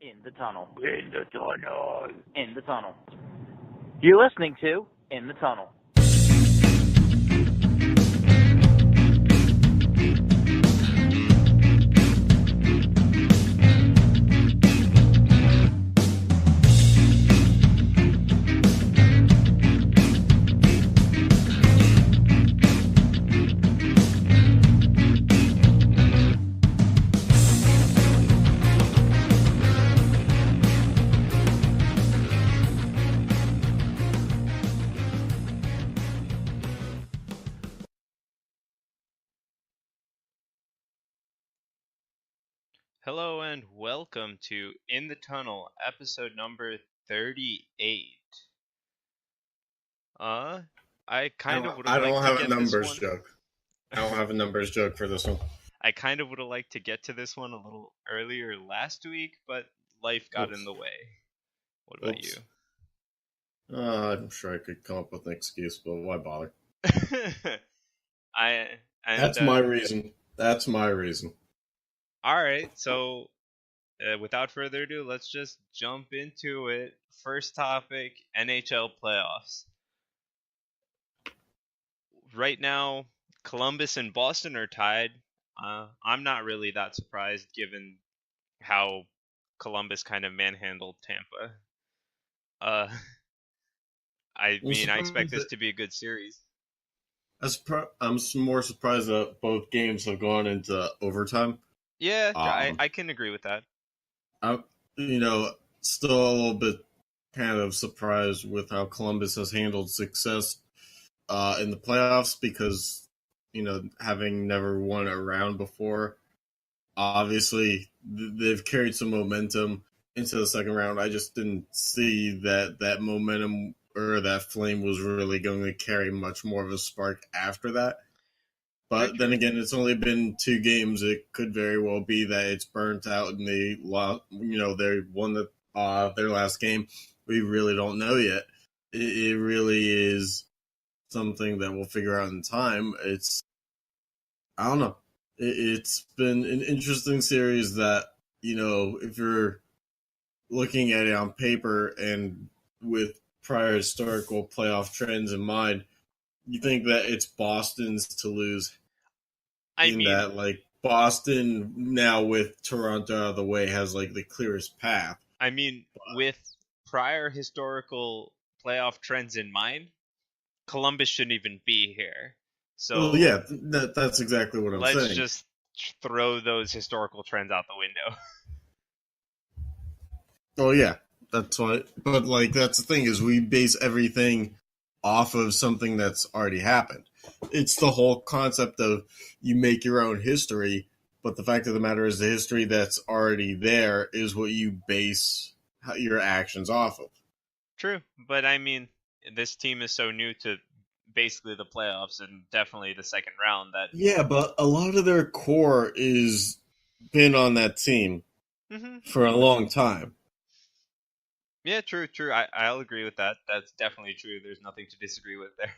In the tunnel. In the tunnel. In the tunnel. You're listening to In the Tunnel. Hello and welcome to In the Tunnel, episode number 38. I kind of would have liked to get this one. Joke. I don't have a numbers joke for this one. I kind of would have liked to get to this one a little earlier last week, but life got in the way. What about you? I'm sure I could come up with an excuse, but why bother? That's my reason. That's my reason. All right, so without further ado, let's just jump into it. First topic, NHL playoffs. Right now, Columbus and Boston are tied. I'm not really that surprised given how Columbus kind of manhandled Tampa. I expect this to be a good series. I'm more surprised that both games have gone into overtime. Yeah, I can agree with that. I'm, still a little bit kind of surprised with how Columbus has handled success in the playoffs because, having never won a round before, obviously they've carried some momentum into the second round. I just didn't see that momentum or that flame was really going to carry much more of a spark after that. But then again, it's only been 2 games. It could very well be that it's burnt out and they lost. They won their last game. We really don't know yet. It really is something that we'll figure out in time. I don't know. It's been an interesting series that, if you're looking at it on paper and with prior historical playoff trends in mind, you think that it's Boston's to lose. Boston now with Toronto out of the way has the clearest path. With prior historical playoff trends in mind, Columbus shouldn't even be here. So that's exactly what I'm saying. Let's just throw those historical trends out the window. Oh yeah, that's what. But that's the thing is we base everything off of something that's already happened. It's the whole concept of you make your own history, but the fact of the matter is the history that's already there is what you base your actions off of. True, but this team is so new to basically the playoffs and definitely the second round that... Yeah, but a lot of their core is been on that team for a long time. Yeah, true. I'll agree with that. That's definitely true. There's nothing to disagree with there.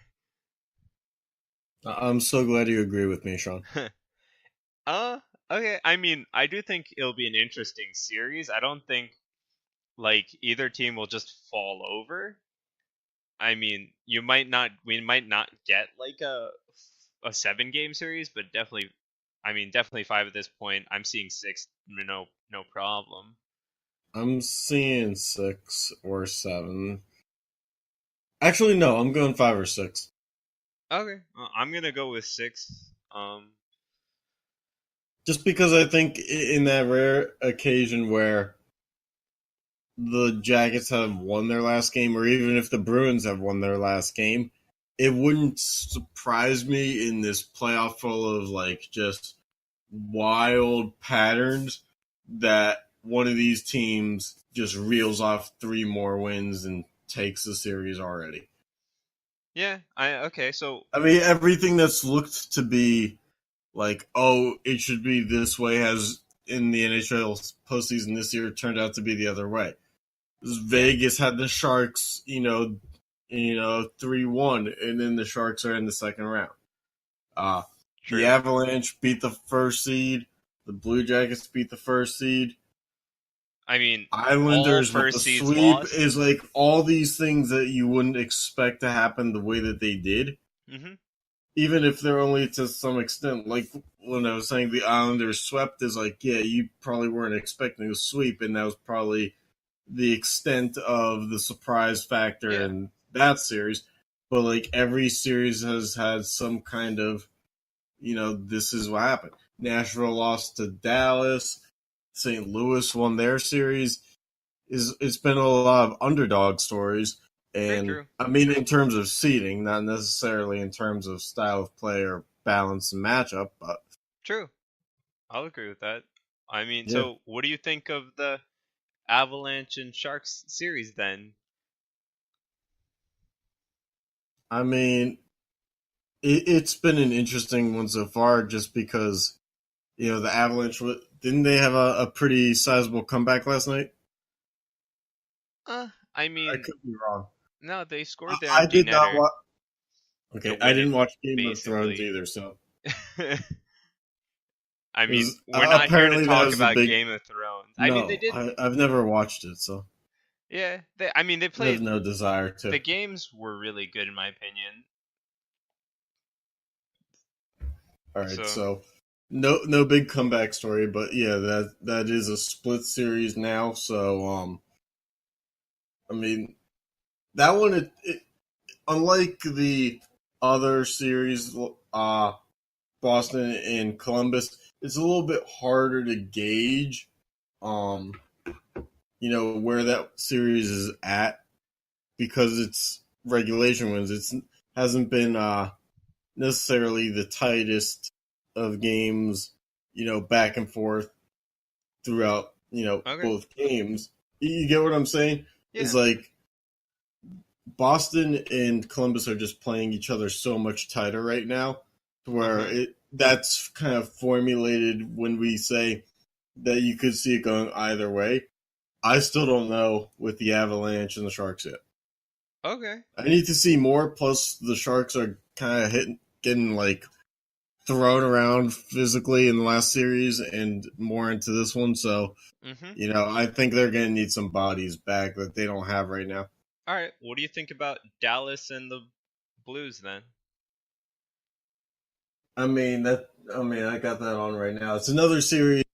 I'm so glad you agree with me, Sean. Okay. I do think it'll be an interesting series. I don't think either team will just fall over. We might not get a 7-game series, but definitely 5 at this point. I'm seeing 6, no problem. I'm seeing 6 or 7. Actually, no, I'm going 5 or 6. Okay, I'm gonna go with 6. Just because I think in that rare occasion where the Jackets have won their last game, or even if the Bruins have won their last game, it wouldn't surprise me in this playoff full of just wild patterns that one of these teams just reels off 3 more wins and takes the series already. Yeah, okay, so... everything that's looked to be it should be this way has in the NHL postseason this year turned out to be the other way. Vegas had the Sharks, 3-1, and then the Sharks are in the second round. The Avalanche beat the first seed. The Blue Jackets beat the first seed. I mean, all Islanders with the first seeds sweep lost. is like all these things that you wouldn't expect to happen the way that they did. Mm-hmm. Even if they're only to some extent, like when I was saying the Islanders swept, is like, yeah, you probably weren't expecting a sweep, and that was probably the extent of the surprise factor Yeah. in that series. But like every series has had some kind of, this is what happened. Nashville lost to Dallas. St. Louis won their series. It's been a lot of underdog stories. Very And true. I mean, in terms of seeding, not necessarily in terms of style of play or balance and matchup, but True. I'll agree with that. I mean, yeah. so what do you think of the Avalanche and Sharks series then? I mean, it's been an interesting one so far just because, the Avalanche, didn't they have a pretty sizable comeback last night? I I mean, could be wrong. no, they scored their I empty did not netter watch. to Okay, I win it, didn't watch Game of Thrones basically. either, so. I mean, Because we're not here to apparently that talk was the about big. Game of Thrones. I mean, they No, did. I've never watched it, so Yeah, I mean, they I have played. no desire The to. games were really good in my opinion. All right, So, so no big comeback story, but yeah, that is a split series now. So I mean that one, unlike the other series, Boston and Columbus, it's a little bit harder to gauge, um, where that series is at because it's regulation wins. It's hasn't been necessarily the tightest of games, back and forth throughout, okay, both games. You get what I'm saying? It's yeah, like Boston and Columbus are just playing each other so much tighter right now, to where uh-huh. that's kind of formulated when we say that you could see it going either way. I still don't know with the Avalanche and the Sharks yet. Okay. I need to see more. Plus, the Sharks are kind of getting like thrown around physically in the last series and more into this one. So, Mm-hmm. I think they're going to need some bodies back that they don't have right now. All right. What do you think about Dallas and the Blues then? I got that on right now. It's another series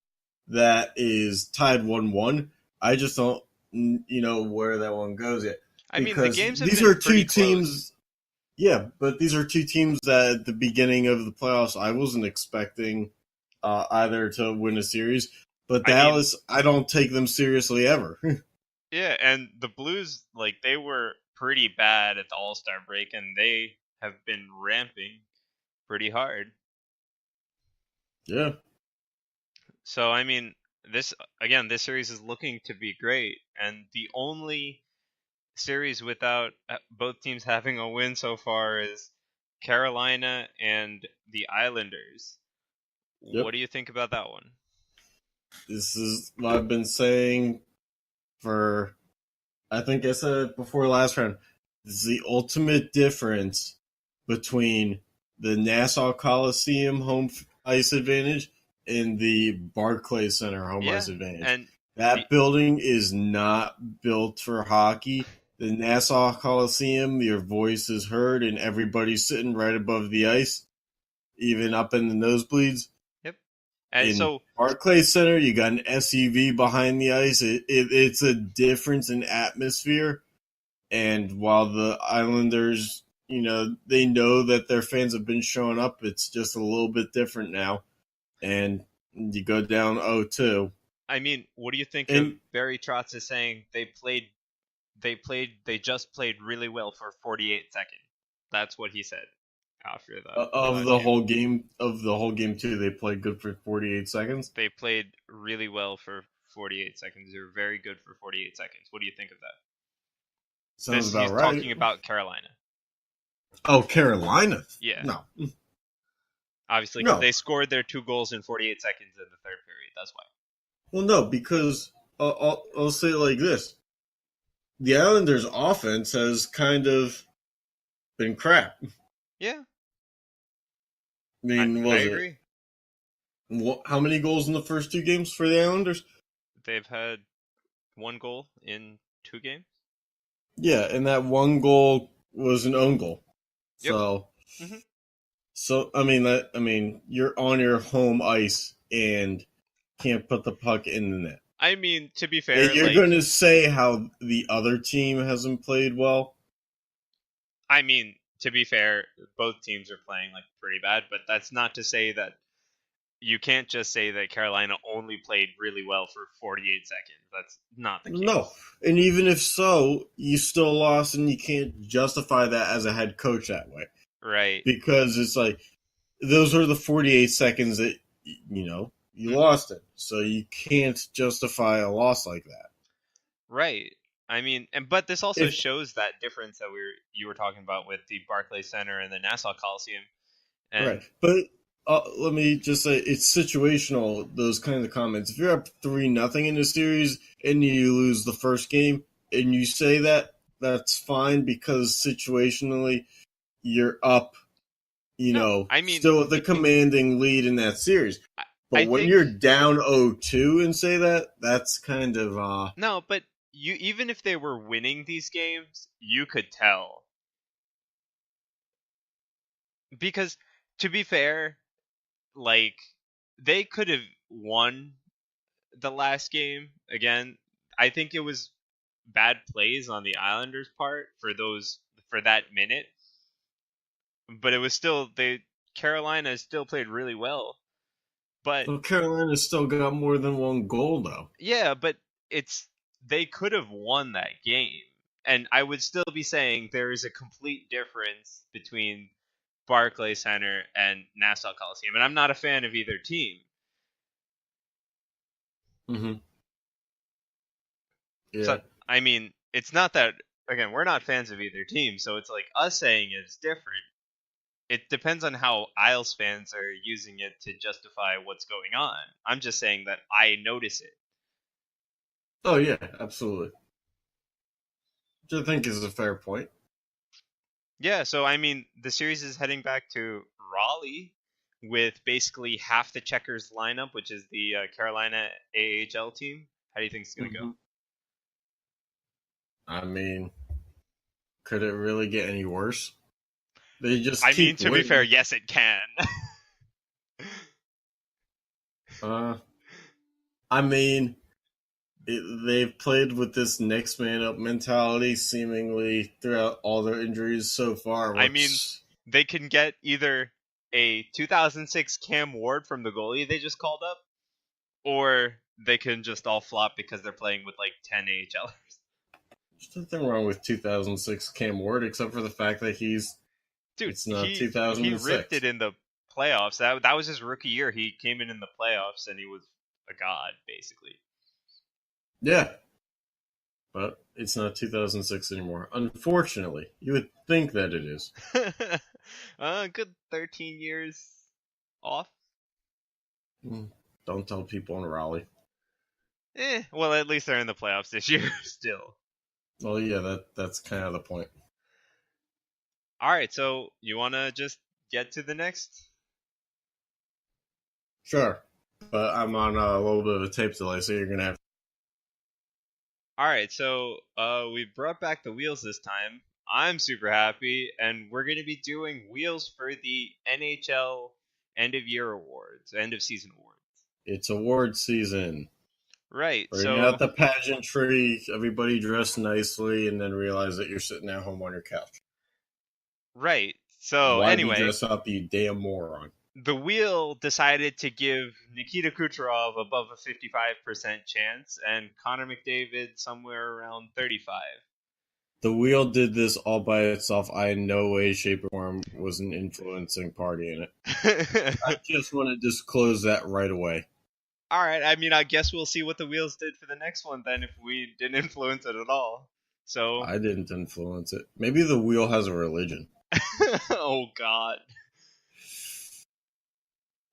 that is tied 1-1. I just don't, where that one goes yet. I mean, the Because games have these been are pretty two close. teams. Yeah, but these are two teams that at the beginning of the playoffs, I wasn't expecting either to win a series. But I mean, Dallas, I don't take them seriously ever. yeah, and the Blues, like, they were pretty bad at the All-Star break, and they have been ramping pretty hard. Yeah. So, I mean, this series is looking to be great, and the only series without both teams having a win so far is Carolina and the Islanders. What Yep. do you think about that one? This is what I've been saying for, I think I said it before last round. This is the ultimate difference between the Nassau Coliseum home ice advantage and the Barclays Center home Yeah, ice advantage. and the That building is not built for hockey. The Nassau Coliseum, your voice is heard, and everybody's sitting right above the ice, even up in the nosebleeds. yep. And In so Barclays Center, you got an SUV behind the ice. It's a difference in atmosphere. And while the Islanders, they know that their fans have been showing up, it's just a little bit different now. And you go down 0-2. I mean, what do you think of And Barry Trotz is saying they just played really well for 48 seconds. That's what he said after the of last the game. whole game too, they played good for 48 seconds. They played really well for 48 seconds. They were very good for 48 seconds. What do you think of that? Sounds He's about right. talking about Carolina. Oh, Carolina? Yeah. No. Obviously, because No. they scored their 2 goals in 48 seconds in the third period. That's why. Well, no, because I'll say it like this. The Islanders' offense has kind of been crap. Yeah, I mean, I was it agree. how many goals in the first two games for the Islanders? They've had one goal in 2 games. Yeah, and that one goal was an own goal. Yep. So, Mm-hmm. so I mean, you're on your home ice and can't put the puck in the net. I mean, to be fair, And you're going to say how the other team hasn't played well? I mean, to be fair, both teams are playing like pretty bad, but that's not to say that you can't just say that Carolina only played really well for 48 seconds. That's not the case. No. And even if so, you still lost, and you can't justify that as a head coach that way. Right. Because it's like, those are the 48 seconds that, you lost it. So you can't justify a loss like that. Right. I mean, but this also shows that difference that you were talking about with the Barclays Center and the Nassau Coliseum. And right. But let me just say, it's situational, those kinds of comments. If you're up 3-0 in the series and you lose the first game and you say that, that's fine, because situationally you're up, still with the commanding lead in that series. But when you're down 0-2 and say that, that's kind of... No, but even if they were winning these games, you could tell. Because, to be fair, like, they could have won the last game. Again, I think it was bad plays on the Islanders' part for that minute. But it was still, Carolina still played really well. But Carolina still got more than one goal, though. Yeah, but they could have won that game. And I would still be saying there is a complete difference between Barclays Center and Nassau Coliseum. And I'm not a fan of either team. Mm-hmm. Yeah. So, I mean, it's not that, again, we're not fans of either team. So it's like us saying it's different. It depends on how Isles fans are using it to justify what's going on. I'm just saying that I notice it. Oh, yeah, absolutely. Which I think is a fair point. Yeah, so I mean, the series is heading back to Raleigh with basically half the Checkers lineup, which is the Carolina AHL team. How do you think it's going to go? I mean, could it really get any worse? They just I mean, to be fair, yes, it can. I mean, they've played with this next man up mentality seemingly throughout all their injuries so far. I mean, they can get either a 2006 Cam Ward from the goalie they just called up, or they can just all flop because they're playing with like 10 AHLers. There's nothing wrong with 2006 Cam Ward, except for the fact that it's not 2006. He ripped it in the playoffs. That was his rookie year. He came in the playoffs and he was a god, basically. Yeah. But it's not 2006 anymore. Unfortunately. You would think that it is. Good 13 years off. Don't tell people in Raleigh. Well, at least they're in the playoffs this year still. Well, yeah, that's kind of the point. All right, so you want to just get to the next? Sure. But I'm on a little bit of a tape delay, so you're going to have... All right, so we brought back the wheels this time. I'm super happy, and we're going to be doing wheels for the NHL end of year awards, end of season awards. It's award season. Right. Bring out the pageantry, everybody dressed nicely, and then realize that you're sitting at home on your couch. Right. So Why anyway, do you dress up, you damn moron? The wheel decided to give Nikita Kucherov above a 55% chance, and Connor McDavid somewhere around 35. The wheel did this all by itself. I in no way, shape, or form was an influencing party in it. I just want to disclose that right away. All right, I mean, I guess we'll see what the wheels did for the next one then if we didn't influence it at all. So I didn't influence it. Maybe the wheel has a religion. Oh, God.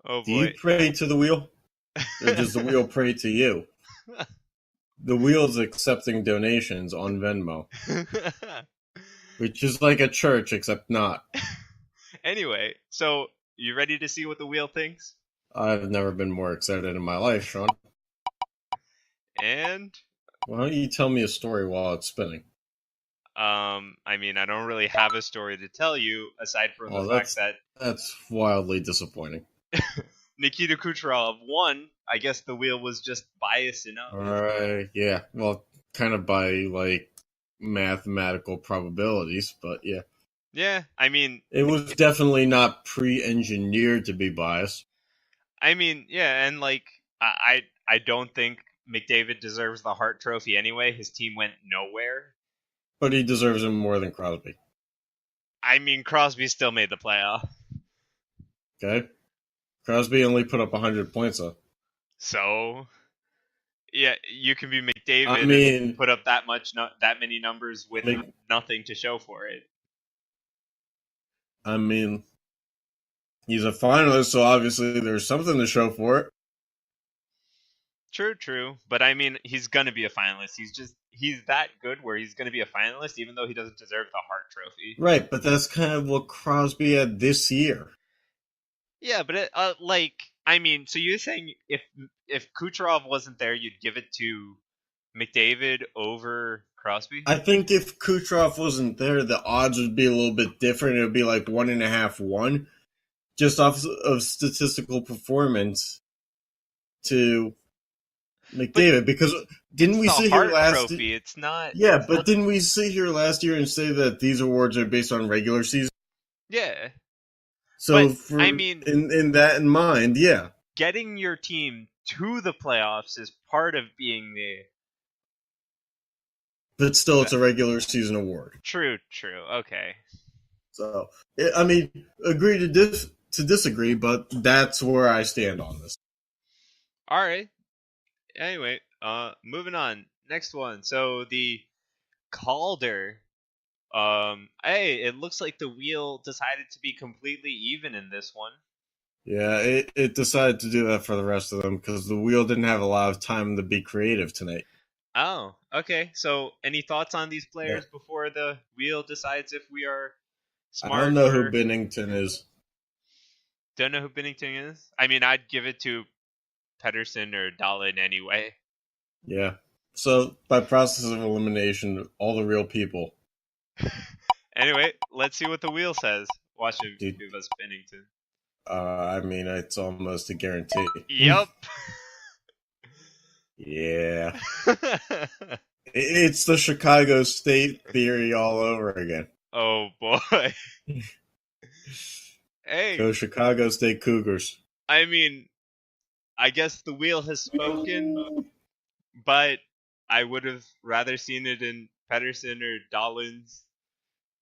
Oh, boy. Do you pray to the wheel? Or does the wheel pray to you? The wheel's accepting donations on Venmo. Which is like a church, except not. Anyway, so you ready to see what the wheel thinks? I've never been more excited in my life, Sean. And Why don't you tell me a story while it's spinning? I mean, I don't really have a story to tell you aside from the fact that that's wildly disappointing. Nikita Kucherov won. I guess the wheel was just biased enough. Yeah. Well, kind of by like mathematical probabilities, but yeah. Yeah, I mean, it was definitely not pre-engineered to be biased. I mean, yeah, and like I don't think McDavid deserves the Hart Trophy anyway. His team went nowhere. But he deserves it more than Crosby. I mean, Crosby still made the playoff. Okay? Crosby only put up 100 points, though. So, yeah, you can be McDavid and put up that many numbers with nothing to show for it. I mean, he's a finalist, so obviously there's something to show for it. True. But I mean, he's going to be a finalist. He's that good where he's going to be a finalist even though he doesn't deserve the Hart Trophy. Right, but that's kind of what Crosby had this year. Yeah, but I mean, so you're saying if Kucherov wasn't there, you'd give it to McDavid over Crosby? I think if Kucherov wasn't there, the odds would be a little bit different. It would be like 1.5-1, just off of statistical performance to McDavid. Because didn't we sit here last year? It's not. Yeah, but didn't we sit here last year and say that these awards are based on regular season? Yeah. So, I mean, in that in mind, yeah. Getting your team to the playoffs is part of being there. But still, it's a regular season award. True. Okay. So, I mean, agree to disagree, but that's where I stand on this. All right. Anyway, moving on. Next one. So the Calder. Hey, it looks like the wheel decided to be completely even in this one. Yeah, it decided to do that for the rest of them because the wheel didn't have a lot of time to be creative tonight. Oh, okay. So, any thoughts on these players before the wheel decides if we are smart? I don't know who Binnington is. Don't know who Binnington is? I mean, I'd give it to Pettersson or Dahlin anyway. Yeah. So, by process of elimination, all the real people. Anyway, let's see what the wheel says. Watch him give us Binnington. I mean, it's almost a guarantee. Yep. Yeah. It's the Chicago State theory all over again. Oh, boy. Hey. Go Chicago State Cougars. I mean, I guess the wheel has spoken, but I would have rather seen it in Pettersson or Dahlin's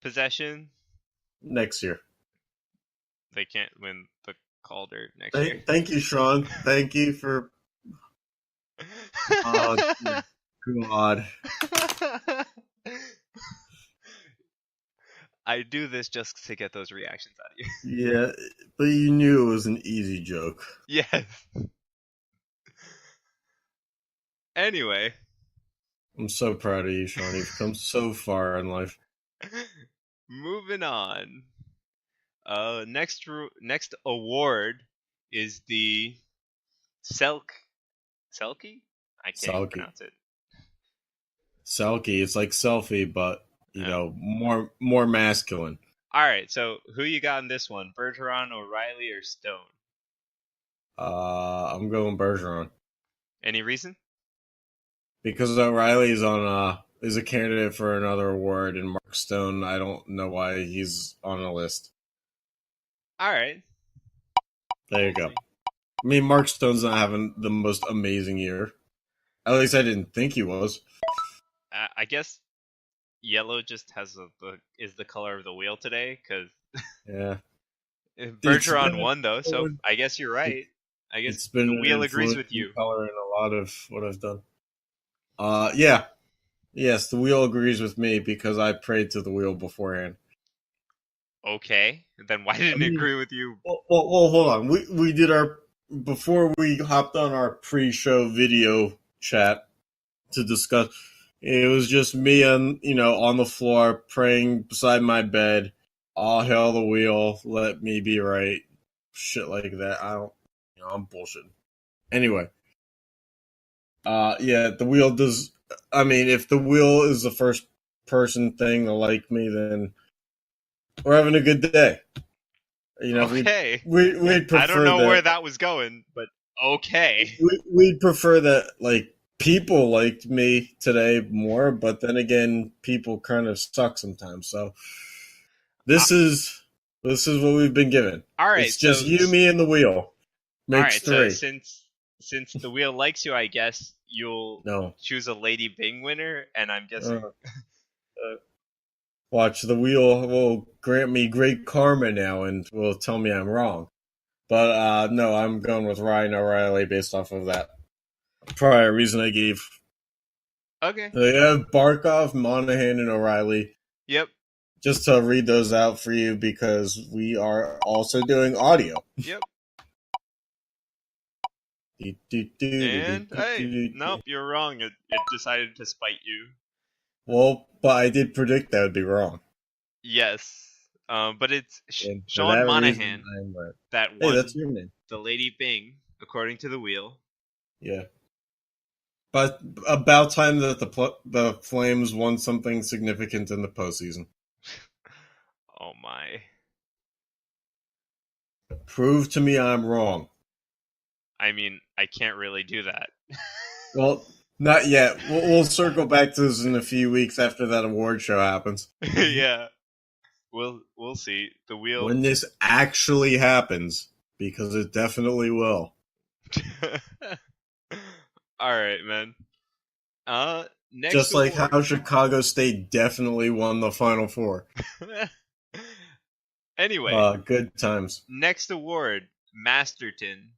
possession. Next year. They can't win the Calder next year. Thank you, Sean. Thank you for... Oh, God. I do this just to get those reactions out of you. Yeah, but you knew it was an easy joke. Yes. Anyway. I'm so proud of you, Sean. You've come so far in life. Moving on. Next award is the Selke. I can't even pronounce it. Selke. It's like selfie, but you know, more masculine. All right. So who you got in this one? Bergeron, O'Reilly, or Stone? I'm going Bergeron. Any reason? Because O'Reilly is is a candidate for another award, and Mark Stone, I don't know why he's on the list. All right. There you go. I mean, Mark Stone's not having the most amazing year. At least I didn't think he was. I guess yellow just is the color of the wheel today, because yeah. Bergeron won though, so I guess you're right. I guess the wheel agrees with you. Color in a lot of what I've done. Yeah. Yes, the wheel agrees with me because I prayed to the wheel beforehand. Okay, then why didn't it agree with you? Well, hold on. We did before we hopped on our pre-show video chat to discuss. It was just me on the floor praying beside my bed. All hail the wheel. Let me be right. Shit like that. I'm bullshitting. Anyway. Yeah, the wheel does I mean, if the wheel is the first person thing to like me, then we're having a good day. Okay. We'd I don't prefer know where that. that was going, but okay. We'd prefer that, like, people liked me today more, but then again, people kind of suck sometimes. So this is what we've been given. All right, It's just so you, me, and the wheel. Makes so three. since the wheel likes you, I guess you'll No. choose a Lady Bing winner, and I'm guessing. Watch, the wheel will grant me great karma now and will tell me I'm wrong. But no, I'm going with Ryan O'Reilly based off of that prior reason I gave. Okay. They have Barkov, Monahan, and O'Reilly. Yep. Just to read those out for you because we are also doing audio. Yep. And hey, nope, you're wrong. It decided to spite you. Well, but I did predict that would be wrong. Yes. But it's And for Sean that Monahan reason, I'm right. that Hey, won that's your name. the Lady Bing, according to the wheel. Yeah. But about time that the Flames won something significant in the postseason. Oh my. Prove to me I'm wrong. I mean, I can't really do that. Well, not yet. We'll circle back to this in a few weeks after that award show happens. Yeah. We'll see. The wheel. When this actually happens, because it definitely will. All right, man. Next Just like award. how Chicago State definitely won the Final Four. Anyway, good times. next award, Masterton.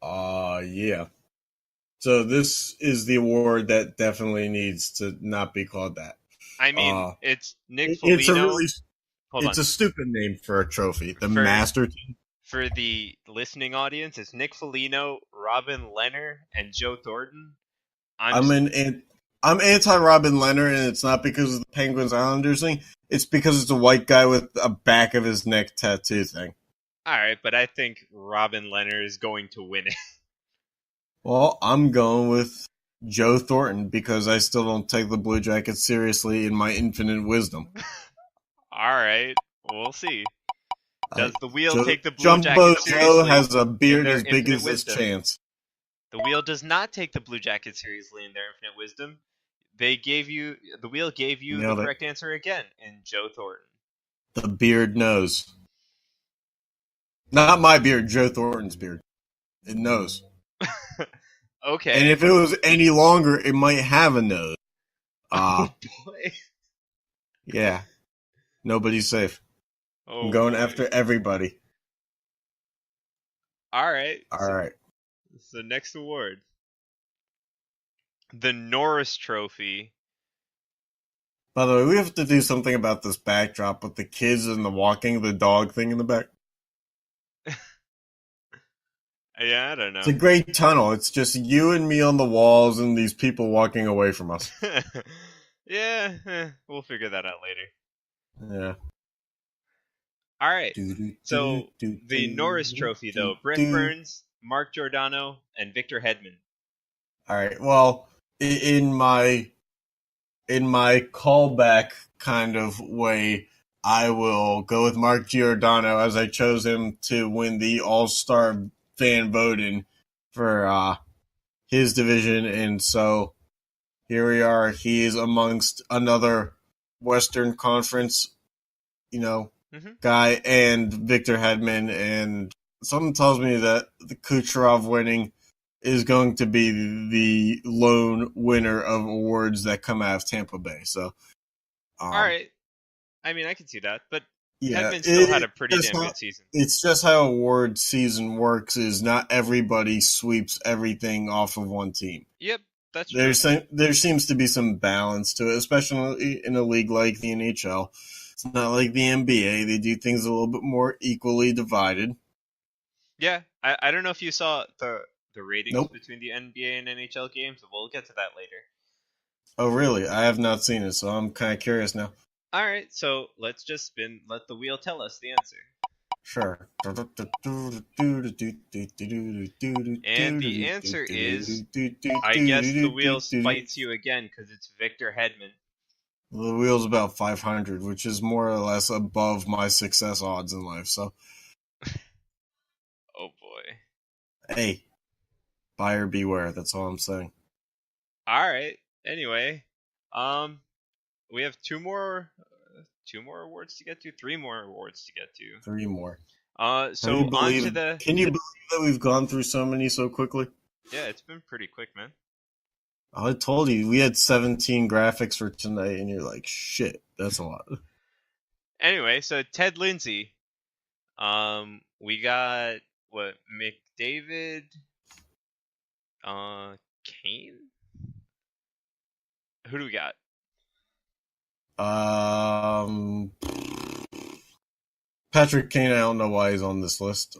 Yeah. So this is the award that definitely needs to not be called that. I mean, it's Nick Foligno. It's a stupid name for a trophy. The For- Masterton. For the listening audience, it's Nick Foligno, Robin Lehner, and Joe Thornton. I'm anti-Robin Leonard, and it's not because of the Penguins Islanders thing. It's because it's a white guy with a back of his neck tattoo thing. All right, but I think Robin Lehner is going to win it. Well, I'm going with Joe Thornton because I still don't take the Blue Jackets seriously in my infinite wisdom. All right, we'll see. Does the wheel take the Blue Jumbo Jackets seriously? Joe has a beard their as big infinite as his wisdom? chance. The wheel does not take the Blue Jackets seriously in their infinite wisdom. The wheel gave you Nailed the it. correct answer again in Joe Thornton. The beard knows. Not my beard, Joe Thornton's beard. It knows. Okay. And if it was any longer, it might have a nose. Oh boy. Yeah. Nobody's safe. Oh, I'm going boy. after everybody. All right. All right. So next award, the Norris Trophy. By the way, we have to do something about this backdrop with the kids and the walking the dog thing in the back. Yeah, I don't know. It's a great tunnel. It's just you and me on the walls and these people walking away from us. Yeah, we'll figure that out later. Yeah. All right. So the Norris Trophy, though, Brent Burns, Mark Giordano, and Victor Hedman. All right. Well, in my callback kind of way, I will go with Mark Giordano as I chose him to win the All-Star fan voting for his division, and so here we are. He is amongst another Western Conference, guy, and Victor Hedman, and something tells me that the Kucherov winning is going to be the lone winner of awards that come out of Tampa Bay. So, all right. I mean, I can see that, but yeah, Hedman still had a pretty damn good season. It's just how award season works. Is not everybody sweeps everything off of one team. Yep, that's true. There seems to be some balance to it, especially in a league like the NHL. It's not like the NBA. They do things a little bit more equally divided. Yeah, I don't know if you saw the ratings Nope. between the NBA and NHL games. We'll get to that later. Oh, really? I have not seen it, so I'm kind of curious now. All right, so let's just let the wheel tell us the answer. Sure. And the answer is, I guess the wheel spites you again because it's Victor Hedman. The wheel's about 500, which is more or less above my success odds in life. So, Oh boy. hey, buyer beware. That's all I'm saying. All right. Anyway, we have two more awards to get to, 3 more awards to get to. 3 more. So on to the. Can you believe that we've gone through so many so quickly? Yeah, it's been pretty quick, man. I told you we had 17 graphics for tonight, and you're like, shit, that's a lot. Anyway, so Ted Lindsay. We got what, McDavid, Kane. Who do we got? Patrick Kane. I don't know why he's on this list.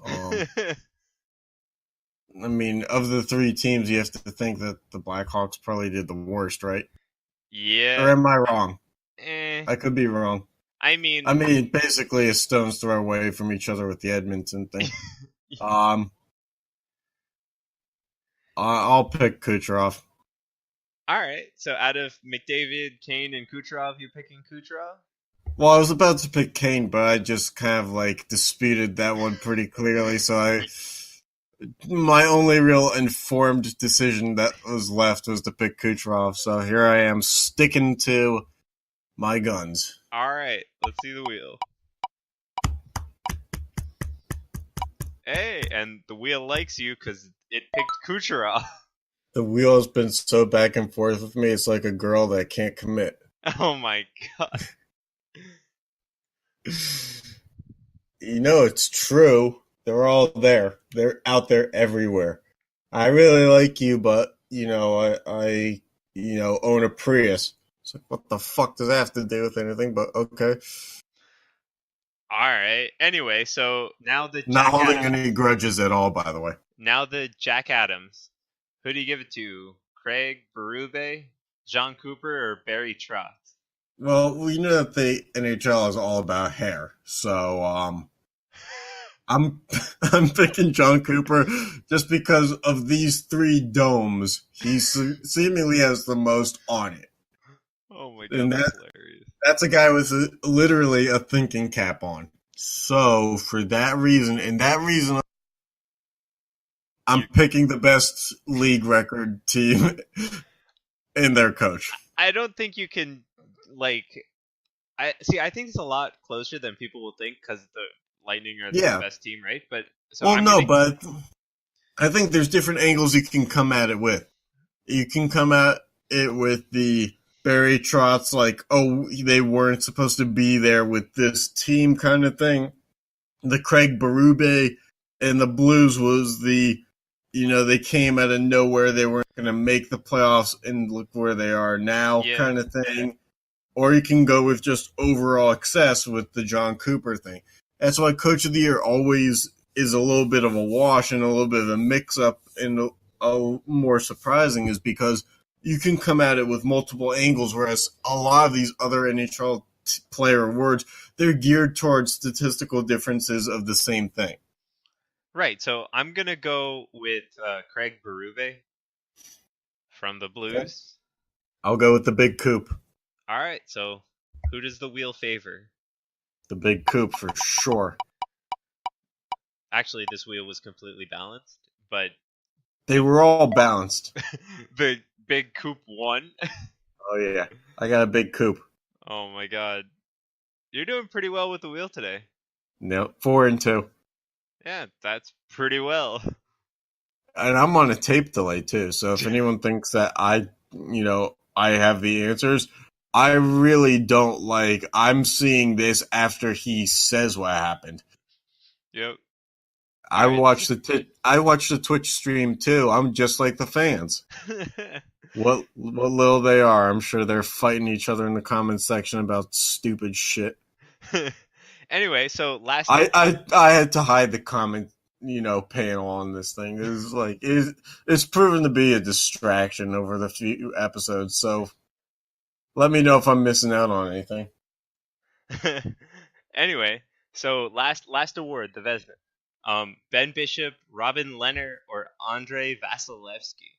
I mean, of the 3 teams, you have to think that the Blackhawks probably did the worst, right? Yeah. Or am I wrong? I could be wrong. I mean, basically a stone's throw away from each other with the Edmonton thing. I'll pick Kucherov. All right. So out of McDavid, Kane, and Kucherov, you're picking Kucherov? Well, I was about to pick Kane, but I just kind of disputed that one pretty clearly. So my only real informed decision that was left was to pick Kucherov. So here I am sticking to my guns. All right. Let's see the wheel. Hey, and the wheel likes you because it picked Kucherov. The wheel has been so back and forth with me. It's like a girl that can't commit. Oh my god. It's true. They're all there. They're out there everywhere. I really like you, but, I own a Prius. It's like, what the fuck does that have to do with anything? But okay. All right. Anyway, so now the Not holding any grudges at all, by the way. Now the Jack Adams. Who do you give it to? Craig Berube, John Cooper, or Barry Trotz? Well, we know that the NHL is all about hair, so I'm picking John Cooper just because of these 3 domes. He seemingly has the most on it. Oh my god, that's hilarious. That's a guy with literally a thinking cap on. So for that reason, I'm picking the best league record team and their coach. I don't think you can I think it's a lot closer than people will think because the Lightning are the best team, right? But but I think there's different angles you can come at it with. You can come at it with the Barry Trotz, they weren't supposed to be there with this team kind of thing. The Craig Berube and the Blues was they came out of nowhere. They weren't going to make the playoffs, and look where they are now kind of thing. Or you can go with just overall success with the John Cooper thing. That's why Coach of the Year always is a little bit of a wash and a little bit of a mix-up, and more surprising is because you can come at it with multiple angles, whereas a lot of these other NHL player awards, they're geared towards statistical differences of the same thing. Right, so I'm going to go with Craig Berube from the Blues. Okay. I'll go with the Big Coop. All right, so who does the wheel favor? The Big Coop for sure. Actually, this wheel was completely balanced, but... They were all balanced. The Big Coop won. Oh, yeah. I got a Big Coop. Oh, my God. You're doing pretty well with the wheel today. No, 4-2. Yeah, that's pretty well. And I'm on a tape delay, too, so if anyone thinks that I have the answers... I really don't I'm seeing this after he says what happened. Yep. I watched the Twitch stream too. I'm just like the fans. What little they are. I'm sure they're fighting each other in the comments section about stupid shit. Anyway, so last I had to hide the comment, panel on this thing. It was it's proven to be a distraction over the few episodes, so let me know if I'm missing out on anything. Anyway, So last award, the Vezina. Ben Bishop, Robin Lehner, or Andrei Vasilevsky.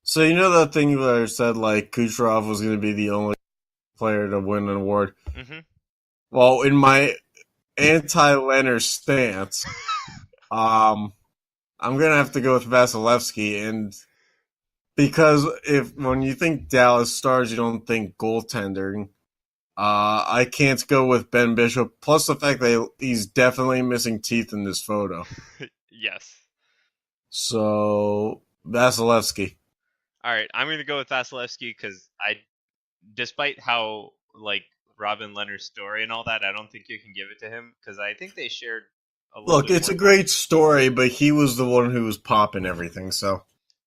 So you know that thing that I said, like, Kucherov was going to be the only player to win an award? Mm-hmm. Well, in my anti-Leonard stance, I'm going to have to go with Vasilevsky, and because when you think Dallas Stars, you don't think goaltending. I can't go with Ben Bishop, plus the fact that he's definitely missing teeth in this photo. Yes. So, Vasilevsky. All right, I'm gonna go with Vasilevsky because despite how like Robin Lehner's story and all that, I don't think you can give it to him because I think they shared a little Look, bit it's more a great points. story, but he was the one who was popping everything, so.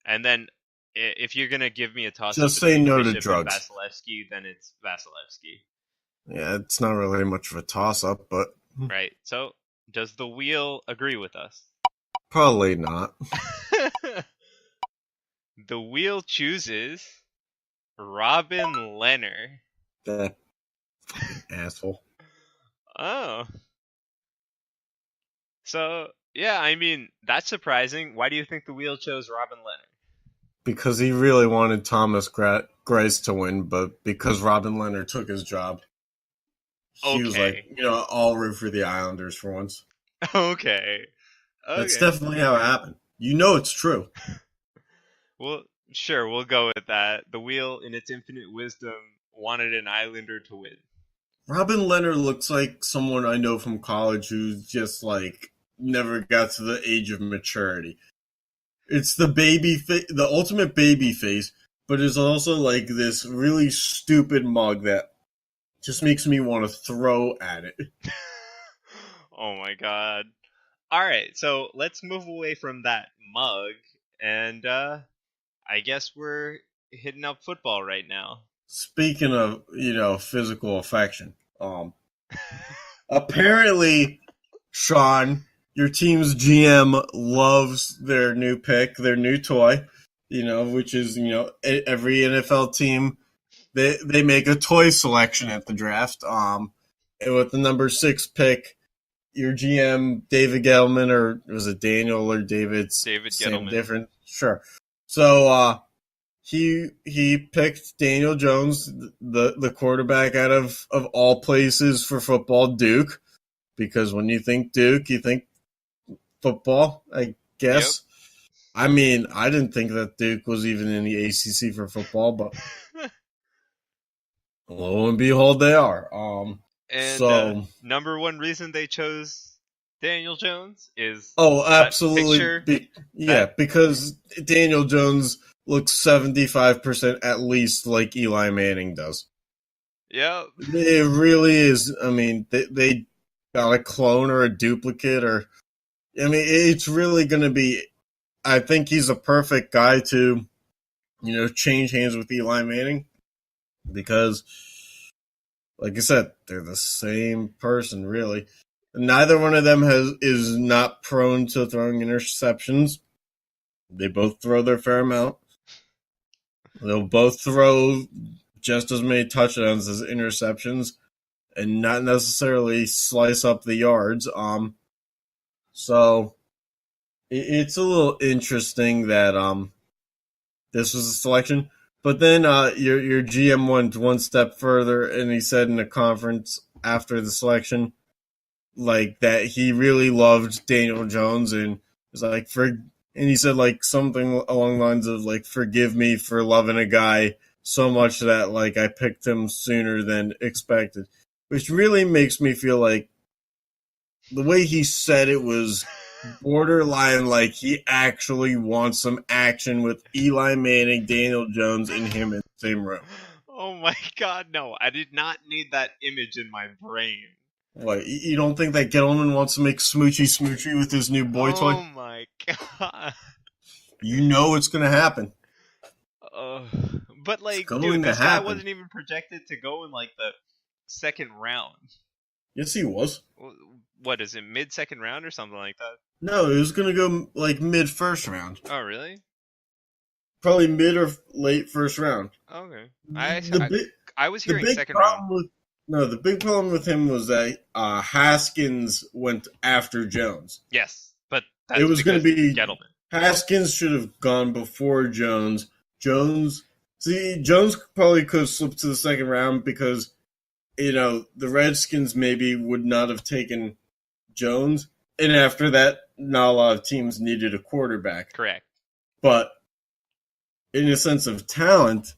And then if you're gonna give me a toss Just up say between no to Bishop and drugs. Vasilevsky, then it's Vasilevsky. Yeah, it's not really much of a toss-up, but Right. So does the wheel agree with us? probably not. The wheel chooses Robin Lehner. That fucking asshole. Oh. So, yeah, I mean, that's surprising. Why do you think the wheel chose Robin Lehner? Because he really wanted Thomas Grice to win, but because Robin Leonard took his job, he was like, Okay. I'll root for the Islanders for once. Okay. That's Okay. definitely how it happened. You know it's true. Well, sure, we'll go with that. The wheel, in its infinite wisdom, wanted an Islander to win. Robin Leonard looks like someone I know from college who's just like never got to the age of maturity. It's the the ultimate baby face, but it's also like this really stupid mug that just makes me want to throw at it. Oh my god. Alright, so let's move away from that mug, and I guess we're hitting up football right now. Speaking of, physical affection, apparently, Sean, your team's GM loves their new pick, their new toy, which is, every NFL team, they make a toy selection at the draft. And with the number 6 pick, your GM, David Gettleman, or was it Daniel or David's David same Gettleman. different? Sure. So, he picked Daniel Jones, the quarterback out of all places for football, Duke, because when you think Duke, you think football, I guess. Yep. I mean, I didn't think that Duke was even in the ACC for football, but lo and behold, they are. And number one reason they chose Daniel Jones is absolutely, because Daniel Jones looks 75% at least like Eli Manning does. Yeah, it really is. I mean, they got a clone or a duplicate, it's really going to be. I think he's a perfect guy to, change hands with Eli Manning because, like I said, they're the same person, really. Neither one of them is not prone to throwing interceptions. They both throw their fair amount. They'll both throw just as many touchdowns as interceptions and not necessarily slice up the yards. So it's a little interesting that this was a selection. But then your GM went one step further, and he said in a conference after the selection, like that he really loved Daniel Jones and was like and he said like something along the lines of like, forgive me for loving a guy so much that like I picked him sooner than expected, which really makes me feel like the way he said it was borderline like he actually wants some action with Eli Manning, Daniel Jones, and him in the same room. Oh my god, no. I did not need that image in my brain. What, you don't think that Gettleman wants to make smoochy with his new boy toy? Oh my god. You know it's going to happen. But like, dude, this guy wasn't even projected to go in like the second round. Yes, he was. What is it, mid-second round or something like that? No, it was going to go like mid-first round. Oh, really? Probably mid or late first round. Okay. I was hearing second round. No, the big problem with him was that Haskins went after Jones. Yes, but It that's was going because to be Gettleman. Haskins should have gone before Jones. Jones probably could have slipped to the second round because the Redskins maybe would not have taken Jones, and after that, not a lot of teams needed a quarterback. Correct. But in a sense of talent,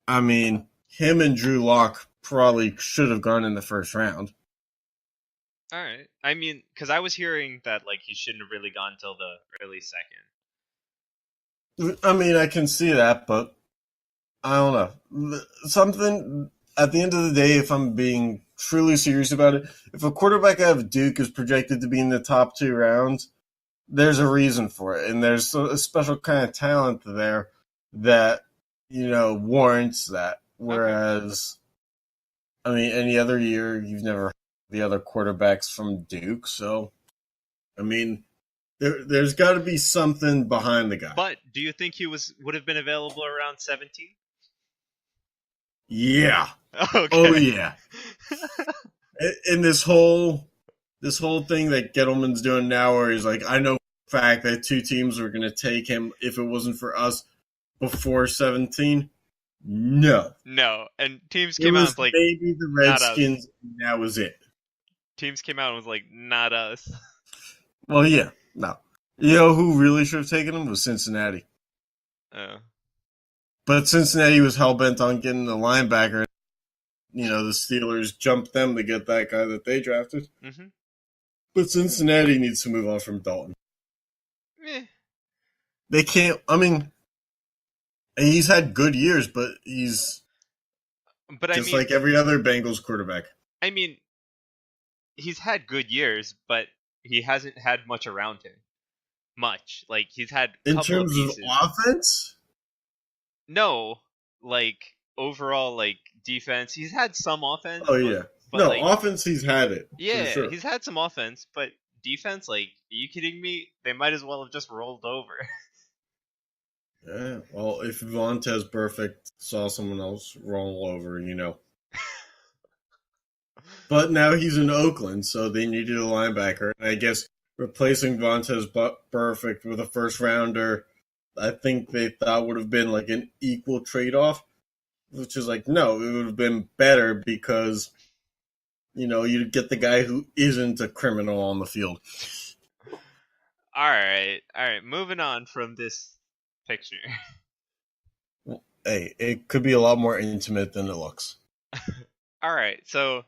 I mean, him and Drew Lock probably should have gone in the first round. All right. I mean, because I was hearing that like he shouldn't have really gone till the early second. I mean, I can see that, but I don't know. Something at the end of the day, if I'm being truly serious about it, if a quarterback out of Duke is projected to be in the top 2 rounds, there's a reason for it, and there's a special kind of talent there that warrants that. Whereas, I mean, any other year, you've never heard the other quarterbacks from Duke, so I mean, there's got to be something behind the guy. But do you think he would have been available around 17? Yeah. Okay. Oh yeah. And this whole thing that Gettleman's doing now, where he's like, I know for a fact that 2 teams were going to take him if it wasn't for us before 17. No. No, and teams It came out was and was like, maybe the Redskins, and that was it. teams came out and was like, not us. Well, yeah, no. You know who really should have taken him was Cincinnati. Oh. But Cincinnati was hell-bent on getting the linebacker. The Steelers jumped them to get that guy that they drafted. Mm-hmm. But Cincinnati needs to move on from Dalton. They can't, I mean, he's had good years, but he's like every other Bengals quarterback. I mean, he's had good years, but he hasn't had much around him. Much. Like, he's had a in couple terms of pieces. of offense? No, like, overall, like, defense. He's had some offense. Oh, yeah. But no, like, offense he's had it. Yeah, for sure. He's had some offense, but defense, like, are you kidding me? They might as well have just rolled over. Yeah, well, if Vontez Perfect saw someone else roll over, But now he's in Oakland, so they needed a linebacker. And I guess replacing Vontez Perfect with a first rounder, I think they thought would have been like an equal trade-off, which is like, no, it would have been better because, you'd get the guy who isn't a criminal on the field. All right. Moving on from this picture. Hey, it could be a lot more intimate than it looks. All right. So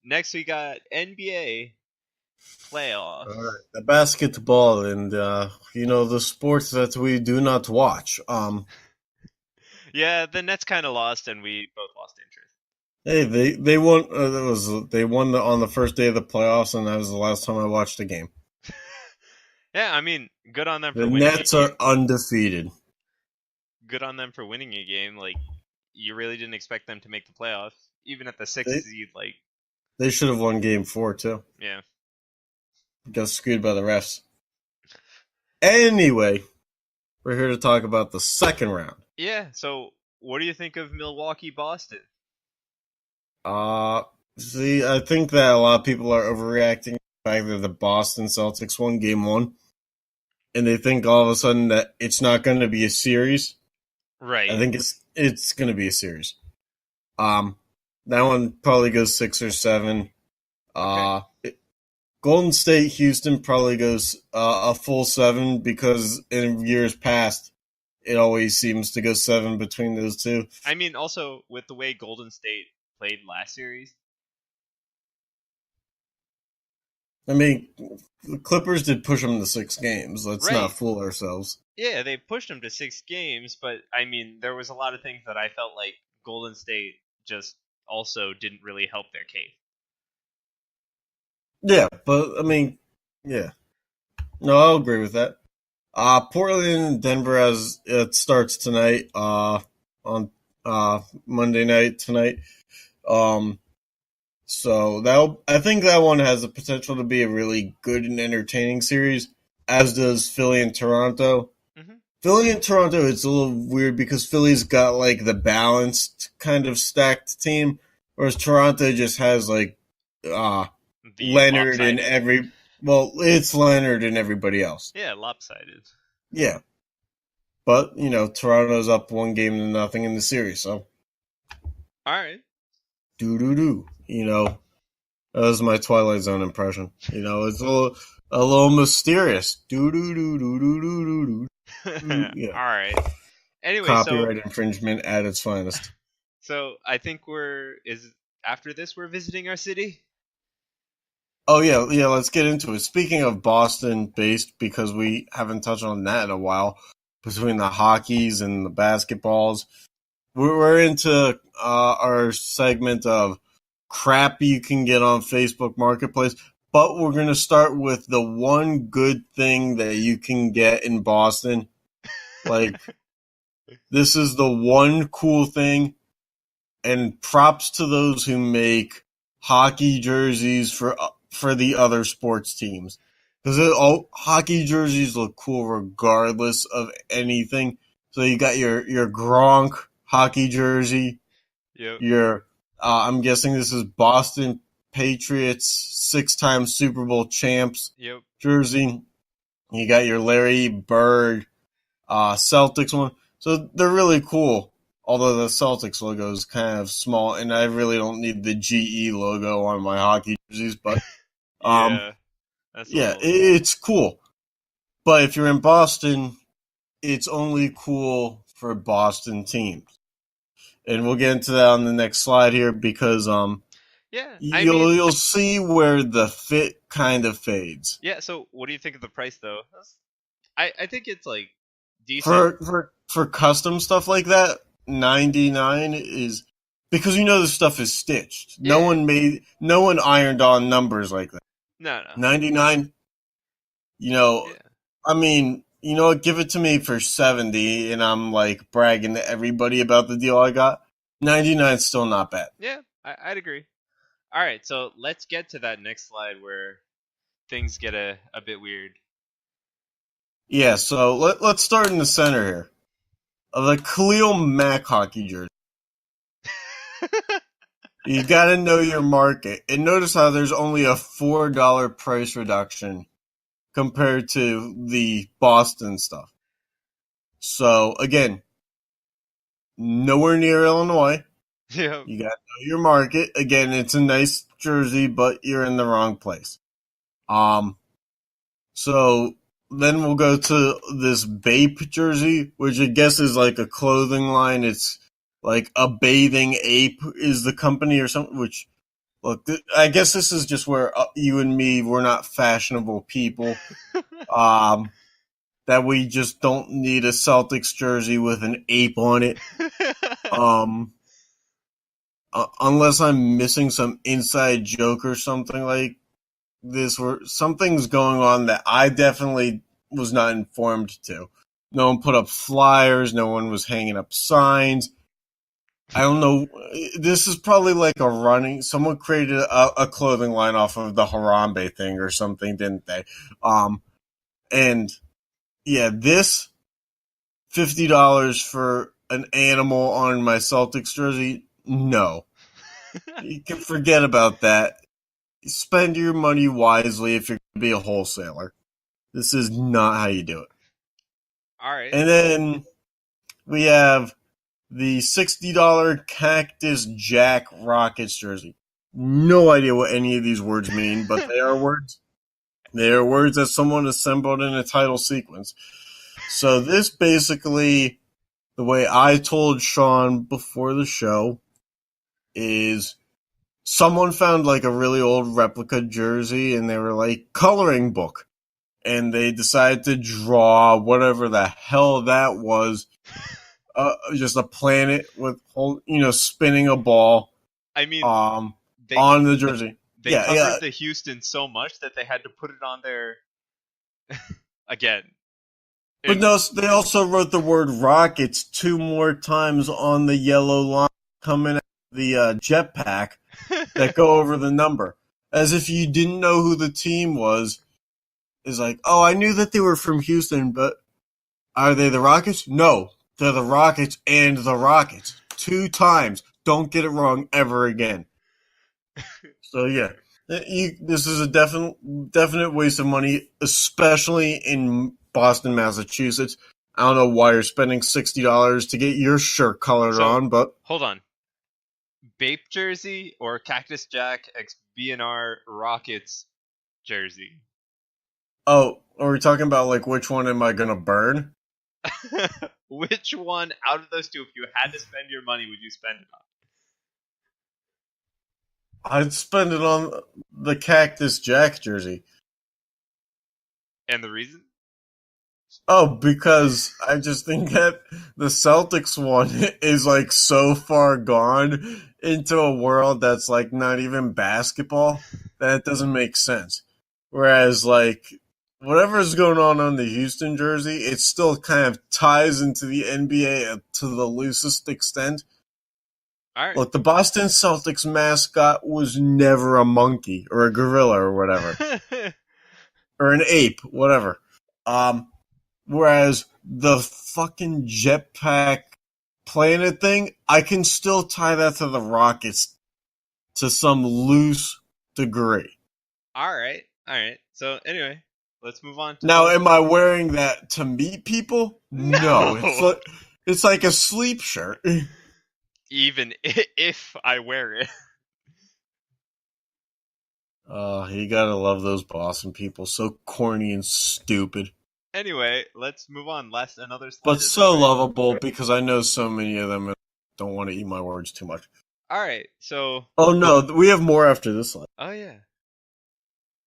next we got NBA Playoffs. All right, the basketball and the sports that we do not watch. Yeah, the Nets kind of lost, and we both lost interest. Hey, they won. They won on the first day of the playoffs, and that was the last time I watched a game. Yeah, I mean, good on them for The winning. Nets are undefeated. Good on them for winning a game. Like, you really didn't expect them to make the playoffs, even at the 6th seed. Like, they should have won Game 4 too. Yeah, got screwed by the refs. Anyway, we're here to talk about the second round. Yeah. So, what do you think of Milwaukee Boston? See, I think that a lot of people are overreacting to the fact that the Boston Celtics won Game 1. And they think all of a sudden that it's not going to be a series. Right. I think it's going to be a series. That one probably goes 6 or 7. Okay. Golden State, Houston probably goes a full 7 because in years past, it always seems to go 7 between those two. I mean, also with the way Golden State played last series. I mean, the Clippers did push them to 6 games. Let's not fool ourselves. Yeah, they pushed them to 6 games, but I mean, there was a lot of things that I felt like Golden State just also didn't really help their case. Yeah, but I mean, yeah. No, I'll agree with that. Portland and Denver it starts tonight, on Monday night tonight. So I think that one has the potential to be a really good and entertaining series, as does Philly and Toronto. Mm-hmm. Philly and Toronto, it's a little weird because Philly's got like the balanced kind of stacked team, Whereas Toronto just has The Leonard and lopsided. it's Leonard and everybody else. Yeah, lopsided. Yeah. But, Toronto's up 1-0 in the series, so. All right. Doo-doo-doo. That was my Twilight Zone impression. It's a little mysterious. Doo-doo-doo-doo-doo-doo-doo. Yeah. All right. Anyway, Copyright infringement at its finest. So I think after this we're visiting our city. Oh yeah, let's get into it. Speaking of Boston-based, because we haven't touched on that in a while, between the hockeys and the basketballs, we're into our segment of crap you can get on Facebook Marketplace, but we're going to start with the one good thing that you can get in Boston. Like, this is the one cool thing, and props to those who make hockey jerseys for the other sports teams. Because hockey jerseys look cool regardless of anything. So you got your Gronk hockey jersey. Yep. I'm guessing this is Boston Patriots 6-time Super Bowl champs jersey. You got your Larry Bird Celtics one. So they're really cool. Although the Celtics logo is kind of small, and I really don't need the GE logo on my hockey jerseys, but it's cool. But if you're in Boston, it's only cool for Boston teams. And we'll get into that on the next slide here because you'll see where the fit kind of fades. Yeah, so what do you think of the price though? I think it's like decent. For custom stuff like that, $99 is because this stuff is stitched. Yeah. No one ironed on numbers like that. No. $99. I mean, give it to me for $70, and I'm like bragging to everybody about the deal I got. $99 is still not bad. Yeah, I'd agree. All right, so let's get to that next slide where things get a bit weird. Yeah, so let's start in the center here. The Khalil Mack hockey jersey. You got to know your market. And notice how there's only a $4 price reduction compared to the Boston stuff. So, again, nowhere near Illinois. Yeah. You got to know your market. Again, it's a nice jersey, but you're in the wrong place. So then we'll go to this Bape jersey, which I guess is like a clothing line. It's like a Bathing Ape is the company or something, which, look, I guess this is just where you and me, we're not fashionable people. That we just don't need a Celtics jersey with an ape on it. Unless I'm missing some inside joke or something like this, where something's going on that I definitely was not informed to. No one put up flyers. No one was hanging up signs. I don't know. This is probably like someone created a clothing line off of the Harambe thing or something, didn't they? And yeah, this $50 for an animal on my Celtics jersey, no. You can forget about that. Spend your money wisely if you're going to be a wholesaler. This is not how you do it. All right. And then we have the $60 Cactus Jack Rockets jersey. No idea what any of these words mean, but they are words. They are words that someone assembled in a title sequence. So this basically, the way I told Sean before the show, is someone found like a really old replica jersey and they were like, coloring book. And they decided to draw whatever the hell that was. Just a planet with spinning a ball. I mean, on the jersey. They covered the Houston so much that they had to put it on there again. But no, they also wrote the word Rockets 2 more times on the yellow line coming out of the jetpack that go over the number. As if you didn't know who the team was. Is like, oh, I knew that they were from Houston, but are they the Rockets? No, they're the Rockets and the Rockets. 2 times. don't get it wrong ever again. So yeah, this is a definite waste of money, especially in Boston, Massachusetts. I don't know why you're spending $60 to get your shirt colored on, but hold on. Bape jersey or Cactus Jack x BNR Rockets jersey? oh, are we talking about like which one am I gonna burn? Which one out of those two, if you had to spend your money, would you spend it on? I'd spend it on the Cactus Jack jersey. And the reason? Oh, because I just think that the Celtics one is like so far gone into a world that's like not even basketball that it doesn't make sense. Whereas like whatever's going on the Houston jersey, it still kind of ties into the NBA to the loosest extent. All right. Look, the Boston Celtics mascot was never a monkey or a gorilla or whatever. Or an ape, whatever. Whereas the fucking jetpack planet thing, I can still tie that to the Rockets to some loose degree. All right. So anyway, let's move on. Now, am I wearing that to meet people? No. It's like a sleep shirt. Even if I wear it. You gotta love those Boston people. So corny and stupid. Anyway, let's move on. Another slide. But so lovable because I know so many of them don't want to eat my words too much. All right, so... Oh, no, we have more after this slide. Oh, yeah.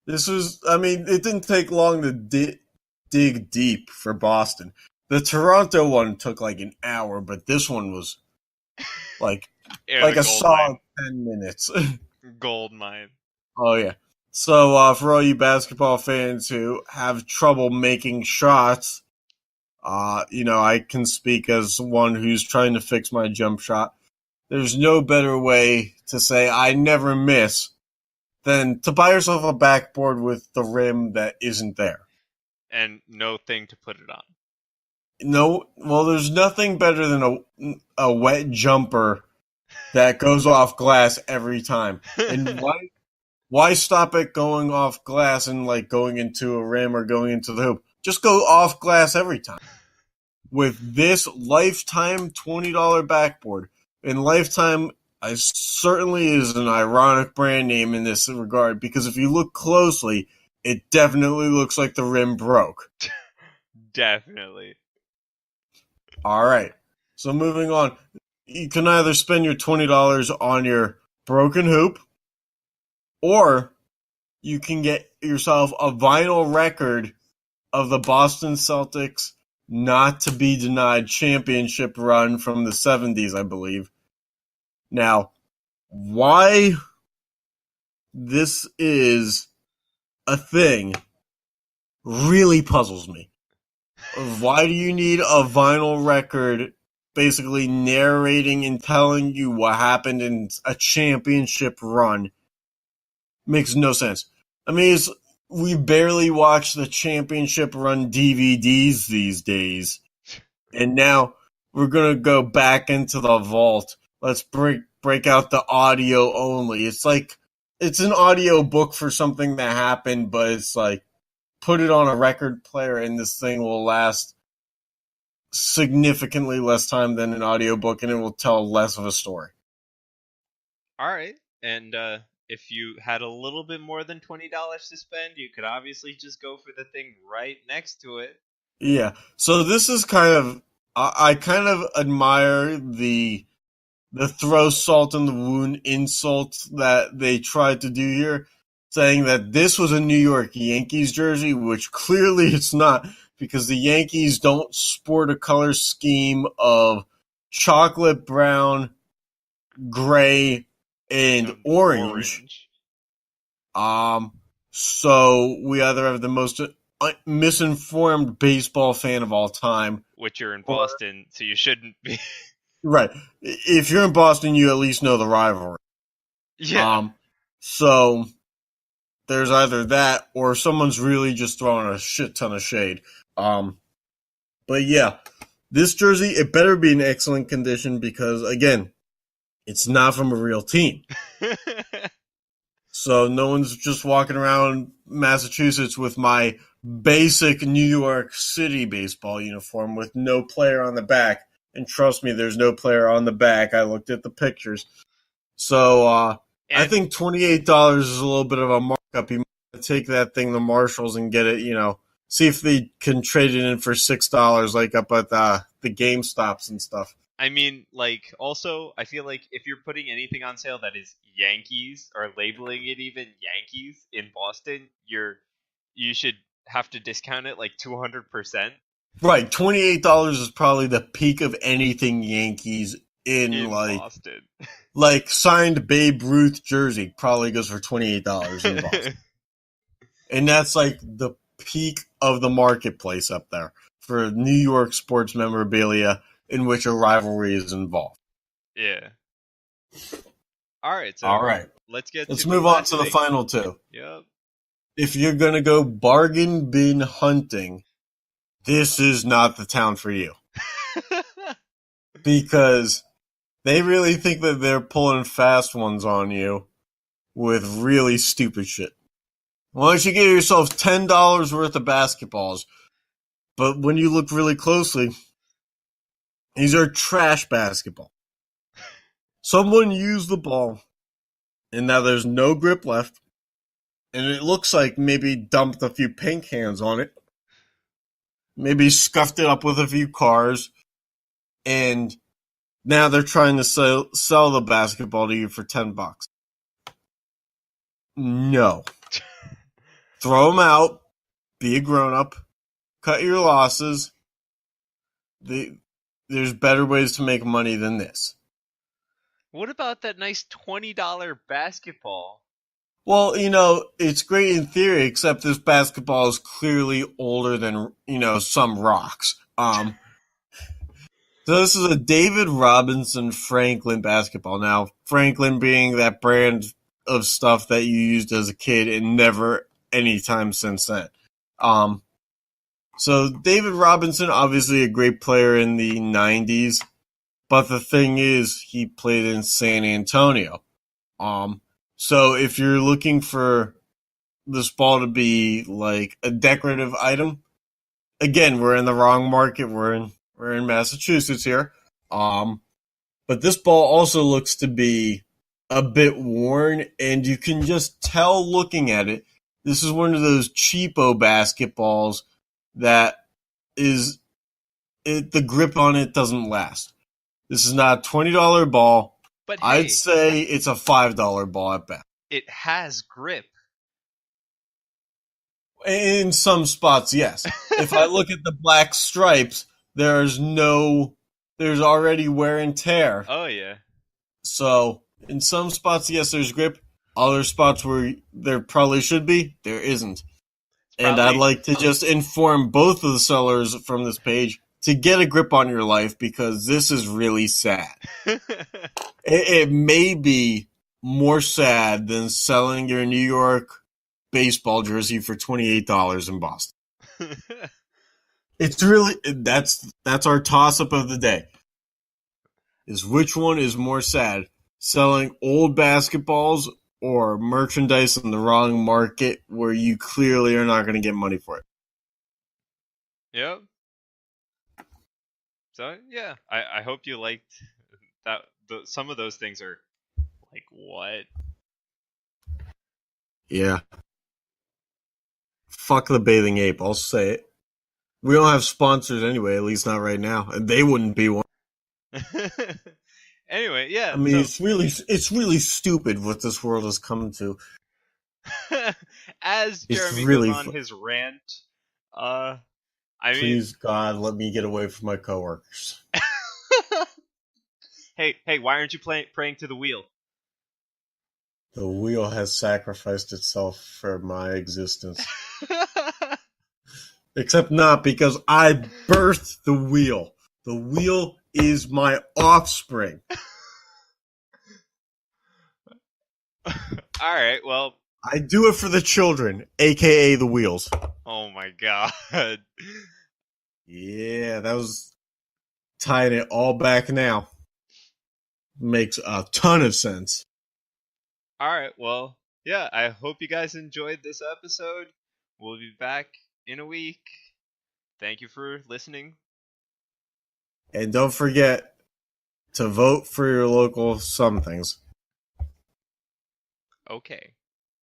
This was, I mean, it didn't take long to dig deep for Boston. The Toronto one took like an hour, but this one was like a solid 10 minutes. Gold mine. Oh, yeah. So, for all you basketball fans who have trouble making shots, I can speak as one who's trying to fix my jump shot. There's no better way to say I never miss than to buy yourself a backboard with the rim that isn't there. And no thing to put it on. No, well, there's nothing better than a wet jumper that goes off glass every time. And why stop it going off glass and like going into a rim or going into the hoop? Just go off glass every time. With this Lifetime $20 backboard, and Lifetime certainly is an ironic brand name in this regard because if you look closely, it definitely looks like the rim broke. Definitely. All right. So moving on, you can either spend your $20 on your broken hoop, or you can get yourself a vinyl record of the Boston Celtics not to be denied championship run from the 70s, I believe. Now, why this is a thing really puzzles me. Why do you need a vinyl record basically narrating and telling you what happened in a championship run? Makes no sense. I mean, we barely watch the championship run DVDs these days. And now we're going to go back into the vault. Let's break out the audio only. It's like, it's an audio book for something that happened, but it's like, put it on a record player and this thing will last significantly less time than an audiobook and it will tell less of a story. All right. And if you had a little bit more than $20 to spend, you could obviously just go for the thing right next to it. Yeah. So this is kind of, I kind of admire the throw salt in the wound insult that they tried to do here, saying that this was a New York Yankees jersey, which clearly it's not, because the Yankees don't sport a color scheme of chocolate brown, gray, and orange. So we either have the most misinformed baseball fan of all time. Which you're in Boston, so you shouldn't be. Right. If you're in Boston, you at least know the rivalry. Yeah. So there's either that or someone's really just throwing a shit ton of shade. But yeah, this jersey, it better be in excellent condition because, again, It's not from a real team. So no one's just walking around Massachusetts with my basic New York City baseball uniform with no player on the back. And trust me, there's no player on the back. I looked at the pictures. So I think $28 is a little bit of a markup. You might take that thing to Marshalls and get it, see if they can trade it in for $6 like up at the GameStops and stuff. I mean, like, also, I feel like if you're putting anything on sale that is Yankees, or labeling it even Yankees in Boston, you should have to discount it like 200%. Right, $28 is probably the peak of anything Yankees in like Boston. Like signed Babe Ruth jersey probably goes for $28 in Boston. And that's like the peak of the marketplace up there for New York sports memorabilia in which a rivalry is involved. Yeah. All right. So let's move on to the final two. Yep. If you're going to go bargain bin hunting, this is not the town for you. Because they really think that they're pulling fast ones on you with really stupid shit. Why don't you get yourself $10 worth of basketballs? But when you look really closely, these are trash basketball. Someone used the ball, and now there's no grip left, and it looks like maybe dumped a few paint cans on it, maybe scuffed it up with a few cars, and now they're trying to sell the basketball to you for $10. No. Throw them out. Be a grown-up. Cut your losses. There's better ways to make money than this. What about that nice $20 basketball? Well, it's great in theory, except this basketball is clearly older than, some rocks. So this is a David Robinson Franklin basketball. Now, Franklin being that brand of stuff that you used as a kid and never any time since then. So David Robinson, obviously a great player in the 90s, but the thing is, he played in San Antonio. So if you're looking for this ball to be like a decorative item, again, we're in the wrong market. We're in Massachusetts here. But this ball also looks to be a bit worn, and you can just tell looking at it. This is one of those cheapo basketballs that the grip on it doesn't last. This is not a $20 ball. But I'd say it's a $5 ball at best. It has grip. In some spots, yes. If I look at the black stripes, there's already wear and tear. Oh, yeah. So, in some spots, yes, there's grip. Other spots where there probably should be, there isn't. And I'd like to just inform both of the sellers from this page to get a grip on your life, because this is really sad. It may be more sad than selling your New York baseball jersey for $28 in Boston. It's really, that's our toss-up of the day. Is which one is more sad? Selling old basketballs or merchandise in the wrong market where you clearly are not going to get money for it? Yep. So, yeah, I hope you liked that. Some of those things are like, what? Yeah. Fuck the Bathing Ape, I'll say it. We don't have sponsors anyway, at least not right now, and they wouldn't be one. Anyway, yeah. I mean, it's really stupid what this world has come to. As Jeremy goes on his rant, Please, God, let me get away from my coworkers. Hey, why aren't you praying to the wheel? The wheel has sacrificed itself for my existence. Except not, because I birthed the wheel. The wheel is my offspring. All right, well. I do it for the children, a.k.a. the wheels. Oh, my God. Yeah, that was tying it all back now. makes a ton of sense. All right, well, yeah, I hope you guys enjoyed this episode. We'll be back in a week. Thank you for listening. And don't forget to vote for your local somethings. Okay.